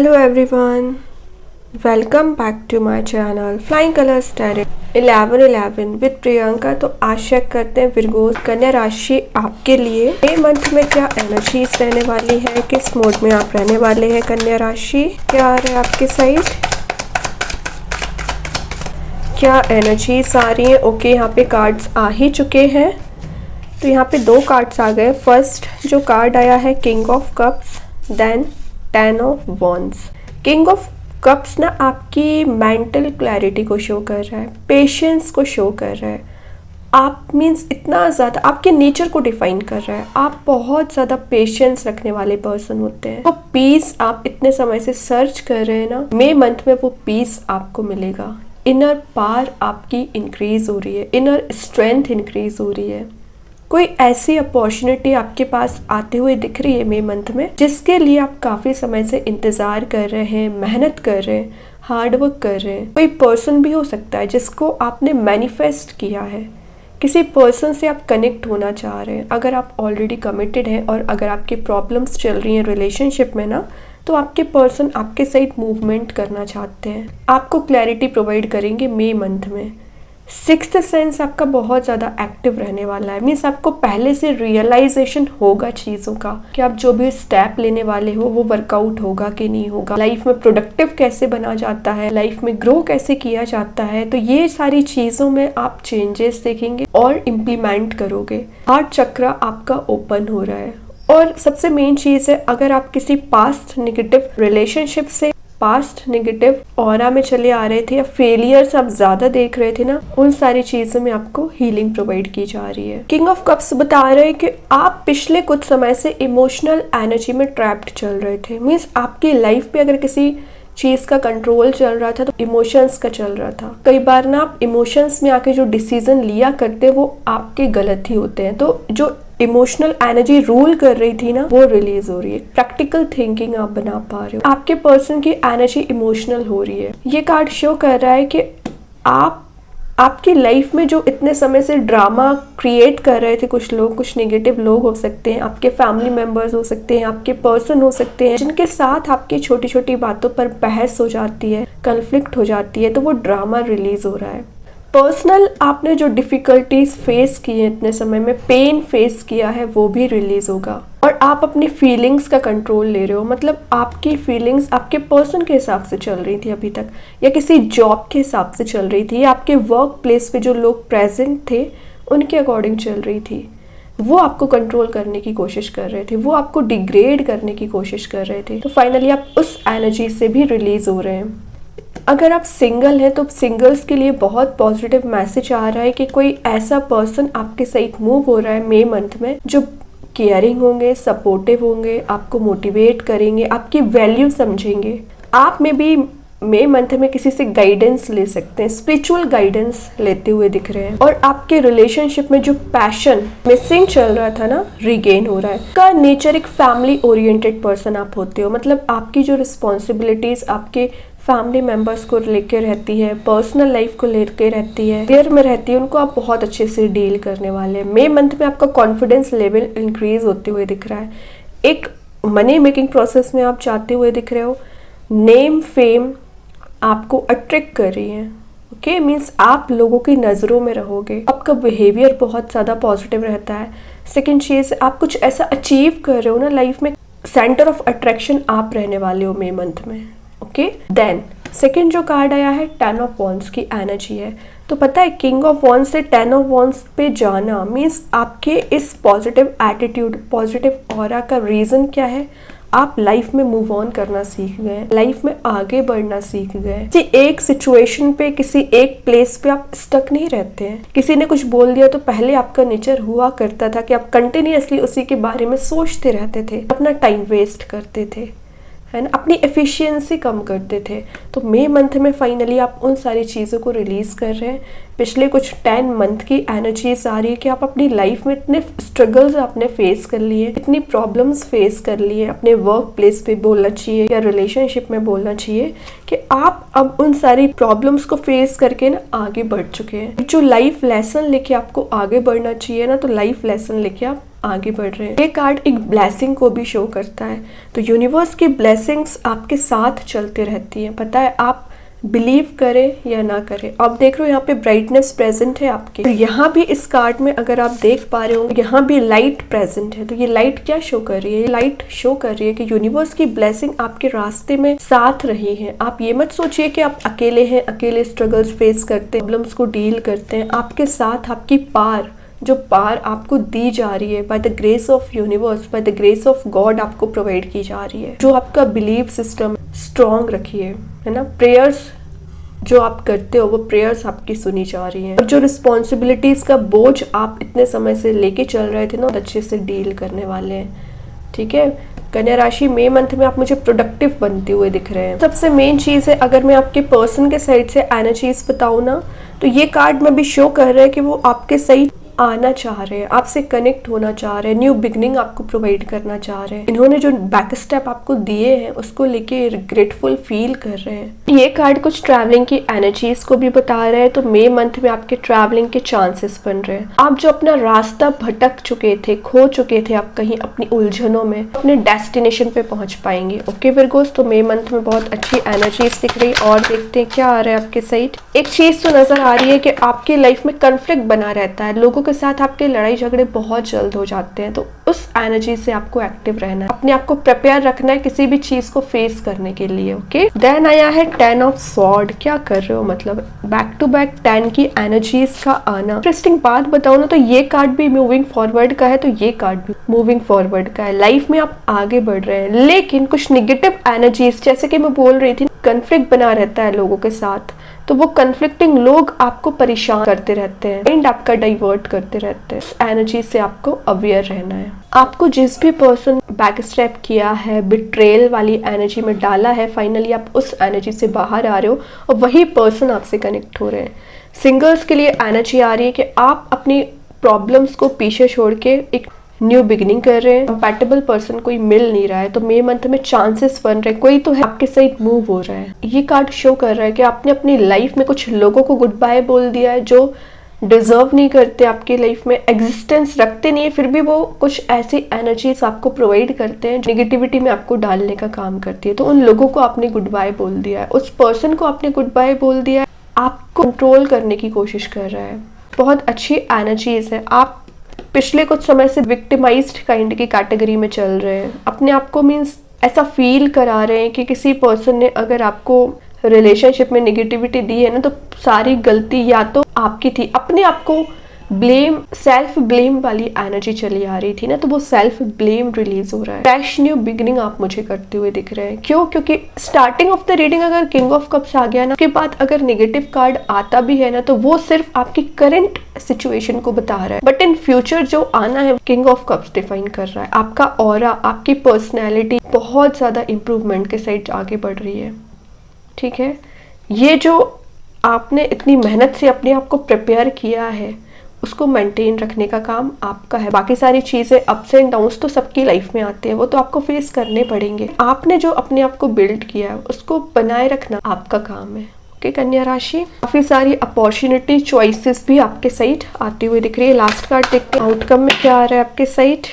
Hello everyone, welcome back to my channel Flying Colors Tarot 11/11 with Priyanka. तो आशा करते हैं विर्गोस कन्या राशि आपके लिए मई मंथ में क्या एनर्जीज रहने वाली है, किस मोड में आप रहने वाले हैं। कन्या राशि क्या आ रहा है आपके साइड, क्या एनर्जीज आ रही है। ओके, यहाँ पे कार्ड्स आ ही चुके हैं। तो यहाँ पे दो कार्ड्स आ गए। फर्स्ट जो कार्ड आया है king of cups, then 10 of wands. King of cups ना आपकी मेंटल क्लैरिटी को शो कर रहा है, पेशेंस को शो कर रहा है। आप मीन्स इतना ज़्यादा आपके नेचर को डिफाइन कर रहा है। आप बहुत ज़्यादा पेशेंस रखने वाले पर्सन होते हैं। वो पीस आप इतने समय से सर्च कर रहे हैं ना, मई मंथ में वो पीस आपको मिलेगा। इनर पावर आपकी इंक्रीज हो रही है, इनर स्ट्रेंथ इंक्रीज हो रही है। कोई ऐसी अपॉर्चुनिटी आपके पास आते हुए दिख रही है मई मंथ में, जिसके लिए आप काफ़ी समय से इंतज़ार कर रहे हैं, मेहनत कर रहे हैं, हार्ड वर्क कर रहे हैं। कोई पर्सन भी हो सकता है जिसको आपने मैनिफेस्ट किया है। किसी पर्सन से आप कनेक्ट होना चाह रहे हैं। अगर आप ऑलरेडी कमिटेड हैं और अगर आपकी प्रॉब्लम्स चल रही हैं रिलेशनशिप में ना, तो आपके पर्सन आपके साथ मूवमेंट करना चाहते हैं। आपको क्लैरिटी प्रोवाइड करेंगे मई मंथ में। सिक्स्थ सेंस आपका बहुत ज़्यादा एक्टिव रहने वाला है। मीन्स आपको पहले से रियलाइजेशन होगा चीज़ों का कि आप जो भी स्टेप लेने वाले हो वो वर्कआउट होगा कि नहीं होगा, लाइफ में प्रोडक्टिव कैसे बना जाता है, लाइफ में ग्रो कैसे किया जाता है। तो ये सारी चीज़ों में आप चेंजेस देखेंगे और इम्प्लीमेंट करोगे। हार्ट चक्र आपका ओपन हो रहा है। और सबसे मेन चीज़ है, अगर आप किसी पास्ट नेगेटिव रिलेशनशिप से, पास्ट नेगेटिव ऑरा में चले आ रहे थे या फेलियर्स आप ज्यादा देख रहे थे ना, उन सारी चीजों में आपको हीलिंग प्रोवाइड की जा रही है। किंग ऑफ कप्स बता रहे हैं कि आप पिछले कुछ समय से इमोशनल एनर्जी में ट्रैप्ड चल रहे थे। मीन्स आपकी लाइफ पे अगर किसी चीज का कंट्रोल चल रहा था तो इमोशंस का चल रहा था। कई बार ना आप इमोशंस में आके जो डिसीजन लिया करते वो आपके गलत ही होते हैं। तो जो इमोशनल एनर्जी रूल कर रही थी ना, वो रिलीज हो रही है। प्रैक्टिकल थिंकिंग आप बना पा रहे हो। आपके पर्सन की एनर्जी इमोशनल हो रही है। ये कार्ड शो कर रहा है कि आपकी लाइफ में जो इतने समय से ड्रामा क्रिएट कर रहे थे कुछ लोग, कुछ नेगेटिव लोग हो सकते हैं, आपके फैमिली मेंबर्स हो सकते हैं, आपके पर्सन हो सकते हैं, जिनके साथ आपकी छोटी छोटी बातों पर बहस हो जाती है, कन्फ्लिक्ट हो जाती है, तो वो ड्रामा रिलीज हो रहा है। पर्सनल आपने जो डिफ़िकल्टीज फेस की है, इतने समय में पेन फेस किया है, वो भी रिलीज होगा। और आप अपनी फीलिंग्स का कंट्रोल ले रहे हो। मतलब आपकी फीलिंग्स आपके पर्सन के हिसाब से चल रही थी अभी तक, या किसी जॉब के हिसाब से चल रही थी, या आपके वर्क प्लेस पे जो लोग प्रेजेंट थे उनके अकॉर्डिंग चल रही थी। वो आपको कंट्रोल करने की कोशिश कर रहे थे, वो आपको डिग्रेड करने की कोशिश कर रहे थे। तो फाइनली आप उस एनर्जी से भी रिलीज हो रहे हैं। अगर आप सिंगल हैं तो सिंगल्स के लिए बहुत पॉजिटिव मैसेज आ रहा है कि कोई ऐसा पर्सन आपके साथ मूव हो रहा है मई मंथ में, जो केयरिंग होंगे, सपोर्टिव होंगे, आपको मोटिवेट करेंगे, आपकी वैल्यू समझेंगे। आप में भी मई मंथ में किसी से गाइडेंस ले सकते हैं, स्पिरिचुअल गाइडेंस लेते हुए दिख रहे हैं। और आपके रिलेशनशिप में जो पैशन मिसिंग चल रहा था ना, रिगेन हो रहा है। का नेचर एक फैमिली ओरिएंटेड पर्सन आप होते हो। मतलब आपकी जो रिस्पॉन्सिबिलिटीज आपके फैमिली मेंबर्स को लेकर रहती है, पर्सनल लाइफ को लेकर रहती है, केयर में रहती है, उनको आप बहुत अच्छे से डील करने वाले हैं। मई मंथ में आपका कॉन्फिडेंस लेवल इंक्रीज होते हुए दिख रहा है। एक मनी मेकिंग प्रोसेस में आप जाते हुए दिख रहे हो। नेम फेम आपको अट्रैक्ट कर रही है। ओके, मीन्स आप लोगों की नज़रों में रहोगे। आपका बिहेवियर बहुत ज़्यादा पॉजिटिव रहता है। सेकेंड चीज़, आप कुछ ऐसा अचीव कर रहे हो ना लाइफ में, सेंटर ऑफ अट्रैक्शन आप रहने वाले हो मई मंथ में। ओके, देन सेकेंड जो कार्ड आया है 10 ऑफ वॉन्ड्स की एनर्जी है। तो पता है किंग ऑफ वॉन्ड्स से 10 ऑफ वॉन्ड्स पे जाना मीन्स आपके इस पॉजिटिव एटीट्यूड, पॉजिटिव ऑरा का रीज़न क्या है? आप लाइफ में मूव ऑन करना सीख गए, लाइफ में आगे बढ़ना सीख गए। किसी एक सिचुएशन पे, किसी एक प्लेस पे आप स्टक नहीं रहते हैं। किसी ने कुछ बोल दिया तो पहले आपका नेचर हुआ करता था कि आप कंटिन्यूअसली उसी के बारे में सोचते रहते थे, अपना टाइम वेस्ट करते थे, है ना, अपनी एफिशिएंसी कम करते थे। तो मई मंथ में फाइनली आप उन सारी चीज़ों को रिलीज़ कर रहे हैं। पिछले कुछ 10 मंथ की एनर्जीज आ रही है कि आप अपनी लाइफ में इतने स्ट्रगल्स आपने फेस कर लिए, इतनी प्रॉब्लम्स फेस कर लिए। अपने वर्क प्लेस पे बोलना चाहिए या रिलेशनशिप में बोलना चाहिए कि आप अब उन सारी प्रॉब्लम्स को फेस करके ना आगे बढ़ चुके हैं। जो लाइफ लेसन लेके आपको आगे बढ़ना चाहिए ना, तो लाइफ लेसन लेके आप आगे बढ़ रहे हैं। ये कार्ड एक ब्लेसिंग को भी शो करता है, तो यूनिवर्स की ब्लेसिंग्स आपके साथ चलते रहती हैं। पता है, आप बिलीव करें या ना करें। आप देख रहे हो यहाँ पे ब्राइटनेस प्रेजेंट है आपके, यहाँ भी इस कार्ड में अगर आप देख पा रहे हो यहाँ भी लाइट प्रेजेंट है। तो ये लाइट क्या शो कर रही है? ये लाइट शो कर रही है कि यूनिवर्स की ब्लेसिंग आपके रास्ते में साथ रही है। आप ये मत सोचिए कि आप अकेले हैं, अकेले स्ट्रगल्स फेस करते हैं, प्रॉब्लम्स को डील करते हैं। आपके साथ आपकी पार आपको दी जा रही है by the grace of universe, by the grace of God आपको प्रोवाइड की जा रही है। जो आपका बिलीव सिस्टम स्ट्रॉन्ग रखिए, है ना। प्रेयर्स जो आप करते हो वो प्रेयर्स आपकी सुनी जा रही हैं। और जो रिस्पॉन्सिबिलिटीज का बोझ आप इतने समय से लेके चल रहे थे ना, अच्छे से डील करने वाले हैं। ठीक है, कन्या राशि मई मंथ में आप मुझे प्रोडक्टिव बनते हुए दिख रहे हैं। सबसे मेन चीज़ है, अगर मैं आपके पर्सन के साइड से एनर्जीज बताऊँ ना, तो ये कार्ड में भी शो कर रहा है कि वो आपके सही आना चाह रहे हैं, आपसे कनेक्ट होना चाह रहे हैं, न्यू बिगनिंग आपको प्रोवाइड करना चाह रहे हैं। इन्होंने जो बैक स्टेप आपको दिए हैं उसको लेके रिग्रेटफुल फील कर रहे हैं। ये कार्ड कुछ ट्रैवलिंग की एनर्जीज को भी बता रहा है, तो मई मंथ में आपके ट्रैवलिंग के चांसेस बन रहे हैं। आप जो अपना रास्ता भटक चुके थे, खो चुके थे आप कहीं अपनी उलझनों में, अपने डेस्टिनेशन पे पहुंच पाएंगे। ओके विरगोस, तो मई मंथ में बहुत अच्छी एनर्जीज दिख रही है। और देखते हैं क्या आ रहा है आपके साइड। एक चीज तो नजर आ रही है कि आपकी लाइफ में कन्फ्लिक्ट बना रहता है, लोगों के साथ आपके लड़ाई झगड़े बहुत जल्द हो जाते हैं। तो उस एनर्जी से आपको एक्टिव रहना है, अपने आप को प्रिपेयर रखना है किसी भी चीज को फेस करने के लिए। ओके, देन आया है 10 ऑफ स्वॉर्ड। क्या कर रहे हो, मतलब बैक टू बैक 10 की एनर्जीज का आना। इंटरेस्टिंग बात बताओ ना, तो ये कार्ड भी मूविंग फॉरवर्ड का है, तो ये कार्ड भी मूविंग फॉरवर्ड का है। लाइफ में आप आगे बढ़ रहे हैं, लेकिन कुछ निगेटिव एनर्जीज, जैसे कि मैं बोल रही थी, कन्फ्लिक्ट बना रहता है लोगों के साथ, तो वो कन्फ्लिक्टिंग लोग आपको परेशान करते रहते हैं, माइंड आपका डाइवर्ट करते रहते हैं। इस एनर्जी से आपको अवेयर रहना है। आपको जिस भी पर्सन बैक स्टेप किया है, बिट्रेल वाली एनर्जी में डाला है, फाइनली आप उस एनर्जी से बाहर आ रहे हो और वही पर्सन आपसे कनेक्ट हो रहे हैं। सिंगल्स के लिए एनर्जी आ रही है कि आप अपनी प्रॉब्लम्स को पीछे छोड़ के एक न्यू बिगिनिंग कर रहे हैं। कंपैटिबल पर्सन कोई मिल नहीं रहा है, तो मई मंथ में चांसेस बन रहे हैं, कोई तो है आपके साइड मूव हो रहा है। ये कार्ड शो कर रहा है कि आपने अपनी लाइफ में कुछ लोगों को गुड बाय बोल दिया है जो डिजर्व नहीं करते, आपकी लाइफ में एग्जिस्टेंस रखते नहीं है, फिर भी वो कुछ ऐसी एनर्जीज आपको प्रोवाइड करते हैं जो नेगेटिविटी में आपको डालने का काम करती है। तो उन लोगों को आपने गुड बाय बोल दिया है, उस पर्सन को आपने गुड बाय बोल दिया है, आपको कंट्रोल करने की कोशिश कर रहा है। बहुत अच्छी एनर्जीज है। आप पिछले कुछ समय से विक्टिमाइज्ड काइंड की कैटेगरी में चल रहे हैं, अपने आप को मीन्स ऐसा फील करा रहे हैं कि किसी पर्सन ने अगर आपको रिलेशनशिप में नेगेटिविटी दी है ना, तो सारी गलती या तो आपकी थी। अपने आप को ब्लेम, सेल्फ ब्लेम वाली एनर्जी चली आ रही थी ना, तो वो सेल्फ ब्लेम रिलीज हो रहा है। फ्रेश न्यू बिगिनिंग आप मुझे करते हुए दिख रहे हैं। क्यों? क्योंकि स्टार्टिंग ऑफ द रीडिंग अगर किंग ऑफ कप्स आ गया ना, उसके बाद अगर नेगेटिव कार्ड आता भी है ना, तो वो सिर्फ आपकी करंट सिचुएशन को बता रहा है, बट इन फ्यूचर जो आना है किंग ऑफ कप्स डिफाइन कर रहा है। आपका ऑरा, आपकी पर्सनैलिटी बहुत ज्यादा इंप्रूवमेंट के साइड आगे बढ़ रही है। ठीक है, ये जो आपने इतनी मेहनत से अपने आप को प्रिपेयर किया है, उसको मेंटेन रखने का काम आपका है। बाकी सारी चीजें अप्स एंड डाउन्स तो सबकी लाइफ में आते हैं, वो तो आपको फेस करने पड़ेंगे। आपने जो अपने आप को बिल्ड किया है उसको बनाए रखना आपका काम है। ओके कन्या राशि, काफी सारी अपॉर्चुनिटी चॉइसेस भी आपके साइड आती हुई दिख रही है। लास्ट कार्ड देखते हैं आउटकम में क्या आ रहा है आपके साइड।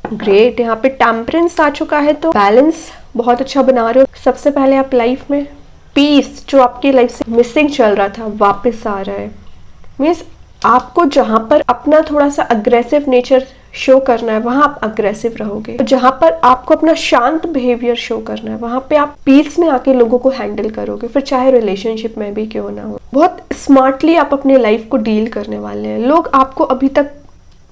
ग्रेट, यहाँ पे टेम्परेंस आ चुका है, तो बैलेंस बहुत अच्छा बना रहे हो। सबसे पहले आप लाइफ में पीस जो आपकी लाइफ से मिसिंग चल रहा था वापस आ रहा है। मीन्स आपको जहां पर अपना थोड़ा सा अग्रेसिव नेचर शो करना है वहां आप अग्रेसिव रहोगे, तो जहां पर आपको अपना शांत बिहेवियर शो करना है वहां पे आप पीस में आके लोगों को हैंडल करोगे, फिर चाहे रिलेशनशिप में भी क्यों ना हो। बहुत स्मार्टली आप अपनी लाइफ को डील करने वाले हैं। लोग आपको अभी तक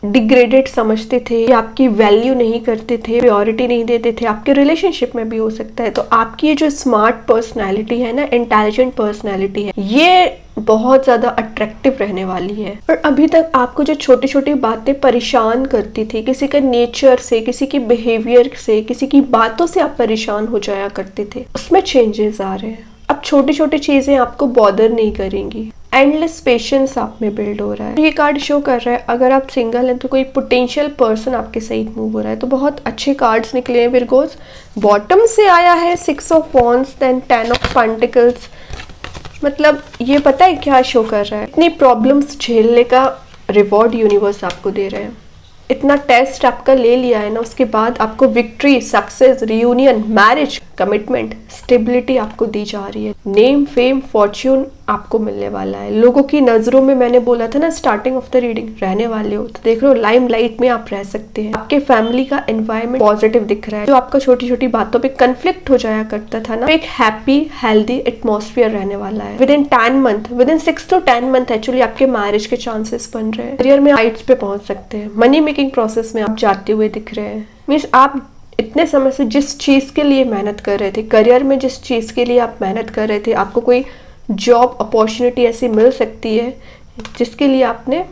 डिग्रेडेड समझते थे, आपकी वैल्यू नहीं करते थे, प्रायोरिटी नहीं देते थे, आपके रिलेशनशिप में भी हो सकता है। तो आपकी ये जो स्मार्ट पर्सनैलिटी है ना, इंटेलिजेंट पर्सनैलिटी है, ये बहुत ज्यादा अट्रैक्टिव रहने वाली है। और अभी तक आपको जो छोटी छोटी बातें परेशान करती थी, किसी के नेचर से, किसी की बिहेवियर से, किसी की बातों से आप परेशान हो जाया करते थे, उसमें चेंजेस आ रहे हैं। अब छोटी छोटी चीजें आपको बॉदर नहीं करेंगी। एंडलेस पेशेंस आप में बिल्ड हो रहा है। ये कार्ड शो कर रहा है अगर आप सिंगल हैं तो कोई पोटेंशियल पर्सन आपके साइड मूव हो रहा है। तो बहुत अच्छे कार्ड्स निकले हैं विरगोस। बॉटम से आया है 6 of wands, then 10 of pentacles. मतलब ये पता है क्या शो कर रहा है, इतनी प्रॉब्लम्स झेलने का रिवॉर्ड यूनिवर्स आपको दे रहे हैं। इतना टेस्ट आपका ले लिया है ना, उसके बाद आपको victory, success, reunion, marriage, commitment, stability आपको दी जा रही है। नेम, फेम, फॉर्च्यून आपको मिलने वाला है। लोगों की नजरों में, मैंने बोला था ना स्टार्टिंग ऑफ द रीडिंग, रहने वाले हो, तो देख रहे हो लाइमलाइट में आप रह सकते हैं। आपके फैमिली का एनवायरनमेंट पॉजिटिव दिख रहा है। जो आपका छोटी छोटी बातों पे कंफ्लिक्ट हो जाया करता था ना, तो एक हैप्पी हेल्दी एटमॉस्फेयर रहने वाला है। With in 10 month, with in 6 to 10 month actually आपके मैरिज के चांसेस बन रहे हैं। करियर में हाइट्स पे पहुंच सकते हैं। मनी मेकिंग प्रोसेस में आप जाते हुए दिख रहे हैं। मीन्स आप इतने समय से जिस चीज के लिए मेहनत कर रहे थे, करियर में जिस चीज के लिए आप मेहनत कर रहे थे, आपको कोई जॉब अपॉर्चुनिटी ऐसी मिल सकती है जिसके लिए आपने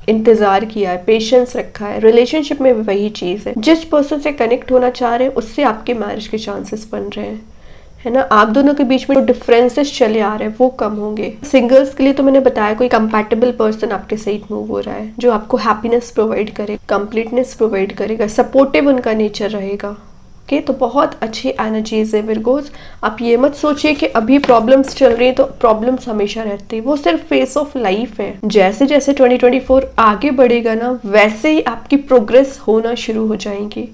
इंतजार किया है, पेशेंस रखा है। रिलेशनशिप में भी वही चीज है। जिस पर्सन से कनेक्ट होना चाह रहे हैं उससे आपके मैरिज के चांसेस बन रहे हैं, है ना। आप दोनों के बीच में जो डिफरेंसेस चले आ रहे हैं वो कम होंगे। सिंगल्स के लिए तो मैंने बताया कोई कंपैटिबल पर्सन आपके सहित मूव हो रहा है, जो आपको हैप्पीनेस प्रोवाइड करेगा, कंप्लीटनेस प्रोवाइड करेगा, सपोर्टिव उनका नेचर रहेगा। ओके, तो बहुत अच्छी एनर्जीज है विर्गोस। आप ये मत सोचिए कि अभी प्रॉब्लम्स चल रही है तो प्रॉब्लम्स हमेशा रहती है, वो सिर्फ फेस ऑफ लाइफ है। जैसे जैसे 2024 आगे बढ़ेगा ना, वैसे ही आपकी प्रोग्रेस होना शुरू हो जाएंगी।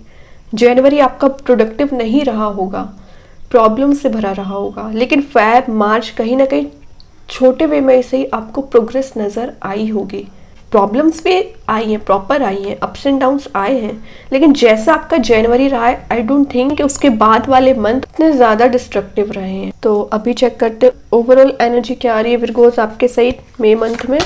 जनवरी आपका प्रोडक्टिव नहीं रहा होगा, प्रॉब्लम से भरा रहा होगा, लेकिन फेब मार्च कहीं ना कहीं छोटे वे में से ही आपको प्रोग्रेस नजर आई होगी। प्रॉब्लम्स भी आई हैं, प्रॉपर आई हैं, अप्स एंड डाउन्स आए हैं, लेकिन जैसा आपका जनवरी रहा है, आई डोंट थिंक कि उसके बाद वाले मंथ इतने ज्यादा डिस्ट्रक्टिव रहे हैं। तो अभी चेक करते हैं ओवरऑल एनर्जी क्या आ रही है विर्गोस आपके सहित मई मंथ में।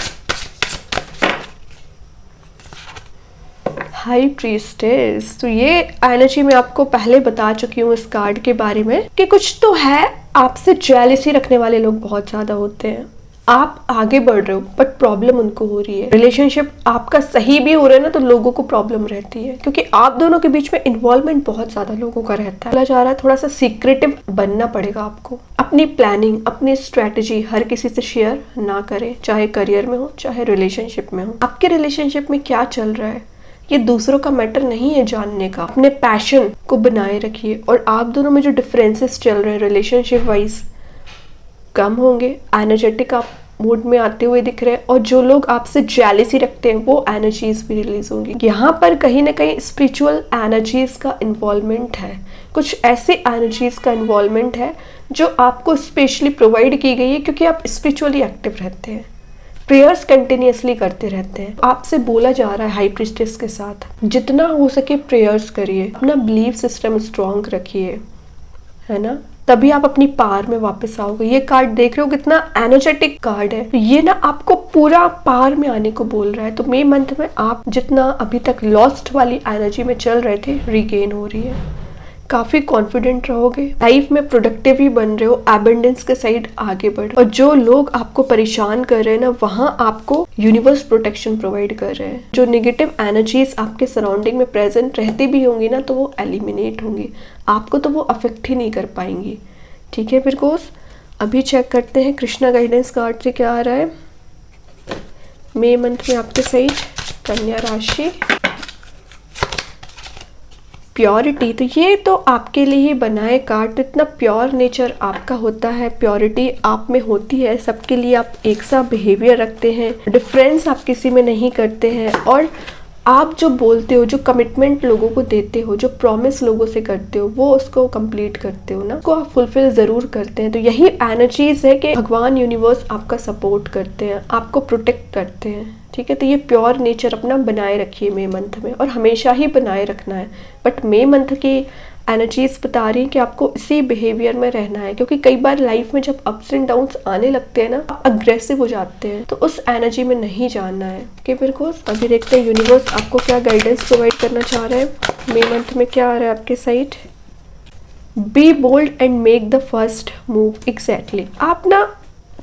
हाई प्रीस्टेस, तो ये एनर्जी मैं आपको पहले बता चुकी हूँ इस कार्ड के बारे में कि कुछ तो है, आपसे जेलसी रखने वाले लोग बहुत ज्यादा होते हैं। आप आगे बढ़ रहे हो बट प्रॉब्लम उनको हो रही है। रिलेशनशिप आपका सही भी हो रहा है ना, तो लोगों को प्रॉब्लम रहती है, क्योंकि आप दोनों के बीच में इन्वॉल्वमेंट बहुत ज्यादा लोगों का रहता है। बोला जा रहा है थोड़ा सा सीक्रेटिव बनना पड़ेगा आपको। अपनी प्लानिंग, अपनी स्ट्रेटेजी हर किसी से शेयर ना करें, चाहे करियर में हो चाहे रिलेशनशिप में हो। आपके रिलेशनशिप में क्या चल रहा है ये दूसरों का मैटर नहीं है जानने का। अपने पैशन को बनाए रखिए, और आप दोनों में जो डिफरेंसेस चल रहे हैं रिलेशनशिप वाइज कम होंगे। एनर्जेटिक आप मूड में आते हुए दिख रहे हैं, और जो लोग आपसे जेलसी रखते हैं वो एनर्जीज भी रिलीज होंगी। यहाँ पर कहीं ना कहीं स्पिरिचुअल एनर्जीज का इन्वॉल्वमेंट है, कुछ ऐसे एनर्जीज का इन्वॉल्वमेंट है जो आपको स्पेशली प्रोवाइड की गई है, क्योंकि आप स्पिरिचुअली एक्टिव रहते हैं, प्रेयर्स कंटिन्यूसली करते रहते हैं। आपसे बोला जा रहा है हाई प्रीस्टेस के साथ जितना हो सके प्रेयर्स करिए, अपना बिलीफ सिस्टम स्ट्रॉन्ग रखिए, है ना, तभी आप अपनी पार में वापस आओगे। ये कार्ड देख रहे हो कितना एनर्जेटिक कार्ड है, तो ये ना आपको पूरा पार में आने को बोल रहा है। तो मई मंथ में आप जितना अभी तक लॉस्ट वाली एनर्जी में चल रहे थे रिगेन हो रही है। काफी कॉन्फिडेंट रहोगे, लाइफ में प्रोडक्टिव ही बन रहे हो, एबंडेंस के साइड आगे बढ़। और जो लोग आपको परेशान कर रहे हैं ना, वहां आपको यूनिवर्स प्रोटेक्शन प्रोवाइड कर रहे हैं। जो नेगेटिव एनर्जीज आपके सराउंडिंग में प्रेजेंट रहती भी होंगी ना, तो वो एलिमिनेट होंगी, आपको तो वो अफेक्ट ही नहीं कर पाएंगी। ठीक है विर्गोस, अभी चेक करते हैं कृष्णा गाइडेंस कार्ड से क्या आ रहा है मई मंथ में आपके सही कन्या राशि। प्योरिटी, तो ये तो आपके लिए ही बना है कार्ड। इतना प्योर नेचर आपका होता है, प्योरिटी आप में होती है, सबके लिए आप एक सा बिहेवियर रखते हैं, डिफरेंस आप किसी में नहीं करते हैं, और आप जो बोलते हो, जो कमिटमेंट लोगों को देते हो, जो प्रॉमिस लोगों से करते हो, वो उसको कंप्लीट करते हो ना, उसको आप फुलफिल ज़रूर करते हैं। तो यही एनर्जीज है कि भगवान यूनिवर्स आपका सपोर्ट करते हैं, आपको प्रोटेक्ट करते हैं। ठीक है, तो ये प्योर नेचर अपना बनाए रखिए मई मंथ में, और हमेशा ही बनाए रखना है। बट मई मंथ की एनर्जीज बता रही हैं कि आपको इसी बिहेवियर में रहना है, क्योंकि कई बार लाइफ में जब अप्स एंड डाउन्स आने लगते हैं ना, आप अग्रेसिव हो जाते हैं, तो उस एनर्जी में नहीं जाना है। ओके विर्गोस, अभी देखते हैं यूनिवर्स आपको क्या गाइडेंस प्रोवाइड करना चाह रहा है मई मंथ में। क्या आ रहा है आपके side? Be bold and make the first move. Exactly, आप ना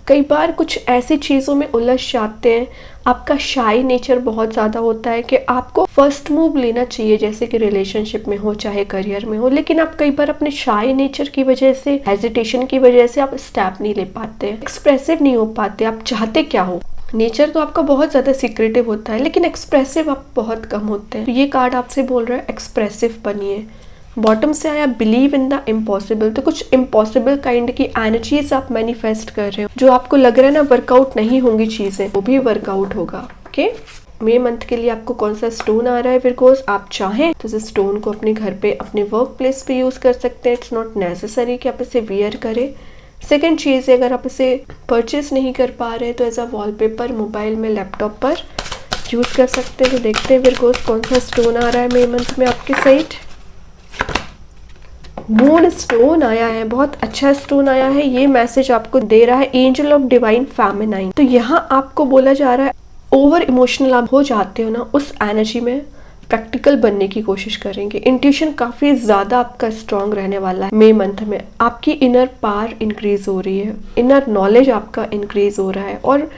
कई बार कुछ ऐसी चीज़ों में उलझ जाते हैं, आपका शाई नेचर बहुत ज़्यादा होता है कि आपको फर्स्ट मूव लेना चाहिए, जैसे कि रिलेशनशिप में हो चाहे करियर में हो, लेकिन आप कई बार अपने शाई नेचर की वजह से, हेजिटेशन की वजह से आप स्टेप नहीं ले पाते, एक्सप्रेसिव नहीं हो पाते। आप चाहते क्या हो? नेचर तो आपका बहुत ज़्यादा सीक्रेटिव होता है, लेकिन एक्सप्रेसिव आप बहुत कम होते हैं। तो ये कार्ड आपसे बोल रहा है एक्सप्रेसिव बनिए। बॉटम से आया बिलीव इन द इम्पॉसिबल, तो कुछ इम्पॉसिबल काइंड की एनर्जीज आप मैनिफेस्ट कर रहे हो। जो आपको लग रहा है ना वर्कआउट नहीं होंगी चीजें, वो भी वर्कआउट होगा। ओके, मई मंथ के लिए आपको कौन सा स्टोन आ रहा है विर्गोस, आप चाहें तो इस स्टोन को अपने घर पे, अपने वर्क प्लेस पे यूज़ कर सकते हैं। इट्स नॉट नेसेसरी कि आप इसे वियर करें। सेकेंड चीज़ है, अगर आप इसे परचेस नहीं कर पा रहे तो एज अ वॉलपेपर मोबाइल में, लैपटॉप पर यूज़ कर सकते हैं। तो देखते हैं विर्गोस कौन सा स्टोन आ रहा है मई मंथ में आपके साइड। मून स्टोन आया है, बहुत अच्छा स्टोन आया है। ये मैसेज आपको दे रहा है एंजल ऑफ डिवाइन फेमिनाइन। तो यहाँ आपको बोला जा रहा है ओवर इमोशनल आप हो जाते हो ना, उस एनर्जी में प्रैक्टिकल बनने की कोशिश करेंगे। इंट्यूशन काफ़ी ज़्यादा आपका स्ट्रांग रहने वाला है मई मंथ में। आपकी इनर पावर इंक्रीज हो रही है, इनर नॉलेज आपका इंक्रीज हो रहा है और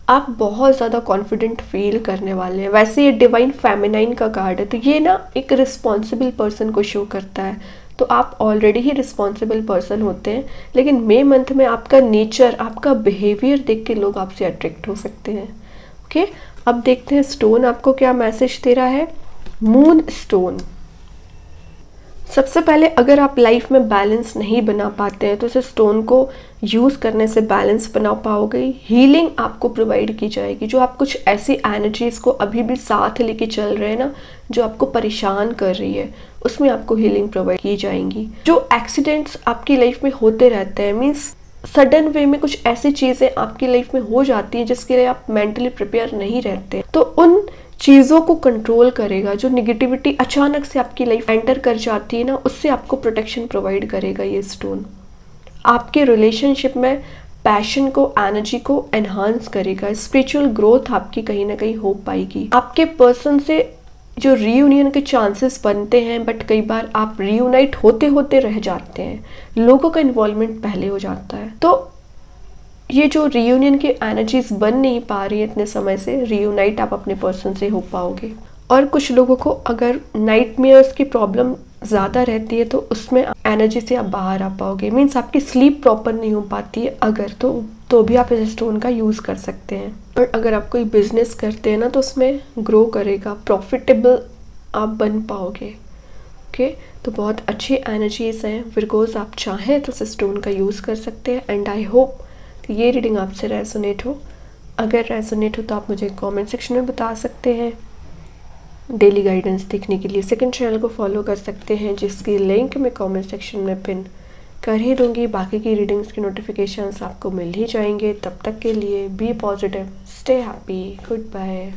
आप बहुत ज़्यादा कॉन्फिडेंट फील करने वाले हैं। वैसे ये डिवाइन फेमिनाइन का कार्ड है, तो ये ना एक रिस्पॉन्सिबल पर्सन को शो करता है। तो आप ऑलरेडी ही रिस्पॉन्सिबल पर्सन होते हैं, लेकिन मई मंथ में आपका नेचर, आपका बिहेवियर देख के लोग आपसे अट्रैक्ट हो सकते हैं। ओके, अब देखते हैं स्टोन आपको क्या मैसेज दे रहा है। मून स्टोन, सबसे पहले अगर आप लाइफ में बैलेंस नहीं बना पाते हैं तो इस स्टोन को यूज़ करने से बैलेंस बना पाओगे। हीलिंग आपको प्रोवाइड की जाएगी। जो आप कुछ ऐसी एनर्जीज़ को अभी भी साथ लेके चल रहे हैं ना, जो आपको परेशान कर रही है, उसमें आपको हीलिंग प्रोवाइड की जाएंगी। जो एक्सीडेंट्स आपकी लाइफ में होते रहते हैं, मीन्स सडन वे में कुछ ऐसी चीज़ें आपकी लाइफ में हो जाती हैं जिसके लिए आप मेंटली प्रिपेयर नहीं रहते, तो उन चीज़ों को कंट्रोल करेगा। जो निगेटिविटी अचानक से आपकी लाइफ एंटर कर जाती है ना, उससे आपको प्रोटेक्शन प्रोवाइड करेगा ये स्टोन। आपके रिलेशनशिप में पैशन को, एनर्जी को एनहांस करेगा। स्पिरिचुअल ग्रोथ आपकी कहीं ना कहीं हो पाएगी। आपके पर्सन से जो रीयूनियन के चांसेस बनते हैं, बट कई बार आप रीयूनाइट होते होते रह जाते हैं, लोगों का इन्वॉल्वमेंट पहले हो जाता है। तो ये जो रीयूनियन की एनर्जीज बन नहीं पा रही है इतने समय से, रीयूनाइट आप अपने पर्सन से हो पाओगे। और कुछ लोगों को अगर नाइटमेयर्स की प्रॉब्लम ज़्यादा रहती है तो उसमें एनर्जी से आप बाहर आ पाओगे। मीन्स आपकी स्लीप प्रॉपर नहीं हो पाती है अगर, तो भी आप इस स्टोन का यूज़ कर सकते हैं। और अगर आप कोई बिजनेस करते हैं ना, तो उसमें ग्रो करेगा, प्रॉफिटेबल आप बन पाओगे। ओके, तो बहुत अच्छी एनर्जीज हैं विर्गोस, आप चाहें तो इस स्टोन का यूज़ कर सकते हैं। एंड आई होप ये रीडिंग आपसे रेजोनेट हो। अगर रेजोनेट हो तो आप मुझे कमेंट सेक्शन में बता सकते हैं। डेली गाइडेंस देखने के लिए सेकंड चैनल को फॉलो कर सकते हैं, जिसकी लिंक मैं कमेंट सेक्शन में पिन कर ही दूंगी। बाकी की रीडिंग्स की नोटिफिकेशंस आपको मिल ही जाएंगे। तब तक के लिए be positive, stay happy, good bye.